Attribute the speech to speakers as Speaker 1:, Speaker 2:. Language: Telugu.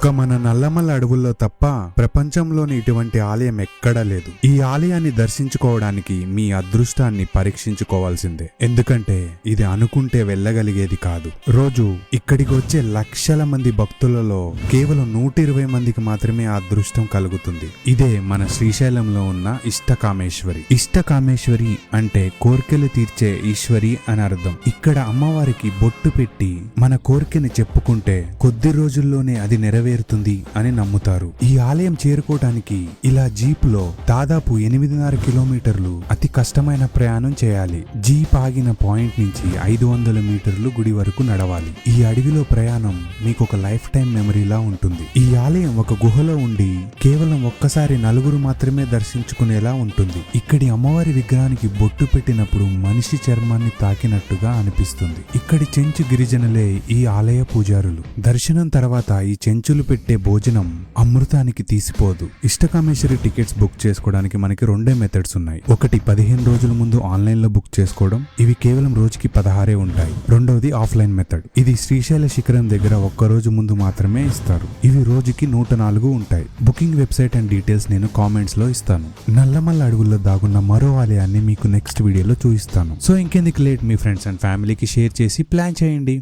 Speaker 1: ఒక్క మన నల్లమల్ల అడవుల్లో తప్ప ప్రపంచంలోని ఇటువంటి ఆలయం ఎక్కడా లేదు. ఈ ఆలయాన్ని దర్శించుకోవడానికి మీ అదృష్టాన్ని పరీక్షించుకోవాల్సిందే. ఎందుకంటే ఇది అనుకుంటే వెళ్ళగలిగేది కాదు. రోజు ఇక్కడికి వచ్చే లక్షల మంది భక్తులలో కేవలం 120 మందికి మాత్రమే ఆ అదృష్టం కలుగుతుంది. ఇదే మన శ్రీశైలంలో ఉన్న ఇష్టకామేశ్వరి. ఇష్టకామేశ్వరి అంటే కోర్కెలు తీర్చే ఈశ్వరి అని అర్థం. ఇక్కడ అమ్మవారికి బొట్టు పెట్టి మన కోరికని చెప్పుకుంటే కొద్ది రోజుల్లోనే అది నెరవేరుతుంది అని నమ్ముతారు. ఈ ఆలయం చేరుకోవడానికి ఇలా జీప్ లో దాదాపు 8.5 కిలోమీటర్లు అతి కష్టమైన ప్రయాణం చేయాలి. జీప్ ఆగిన పాయింట్ నుంచి 500 మీటర్లు గుడి వరకు నడవాలి. ఈ అడవిలో ప్రయాణం మీకు ఒక లైఫ్ టైం మెమరీలా ఉంటుంది. ఈ ఆలయం ఒక గుహలో ఉండి కేవలం ఒక్కసారి నలుగురు మాత్రమే దర్శించుకునేలా ఉంటుంది. ఇక్కడి అమ్మవారి విగ్రహానికి బొట్టు పెట్టినప్పుడు మనిషి చర్మాన్ని తాకినట్టుగా అనిపిస్తుంది. ఇక్కడి చెంచు గిరిజనులే ఈ ఆలయ పూజారులు. దర్శనం తర్వాత ఈ చెంచులు పెట్టే భోజనం అమృతానికి తీసిపోదు. ఇష్టకామేశ్వరి టికెట్స్ బుక్ చేసుకోవడానికి మనకి 2 మెథడ్స్ ఉన్నాయి. ఒకటి 15 రోజుల ముందు ఆన్లైన్ లో బుక్ చేసుకోవడం. ఇవి కేవలం రోజుకి 16 ఉంటాయి. రెండవది ఆఫ్లైన్ మెథడ్. ఇది శ్రీశైల శిఖరం దగ్గర ఒక్క రోజు ముందు మాత్రమే ఇస్తారు. ఇవి రోజుకి 104 ఉంటాయి. బుకింగ్ వెబ్సైట్ అండ్ డీటెయిల్స్ నేను కామెంట్స్ లో ఇస్తాను. నల్లమల్ల అడవుల్లో దాగున్న మరో ఆలయాన్ని మీకు నెక్స్ట్ వీడియోలో చూపిస్తాను. సో ఇంకెందుకు లేట్, మీ ఫ్రెండ్స్ అండ్ ఫ్యామిలీకి షేర్ చేసి ప్లాన్ చేయండి.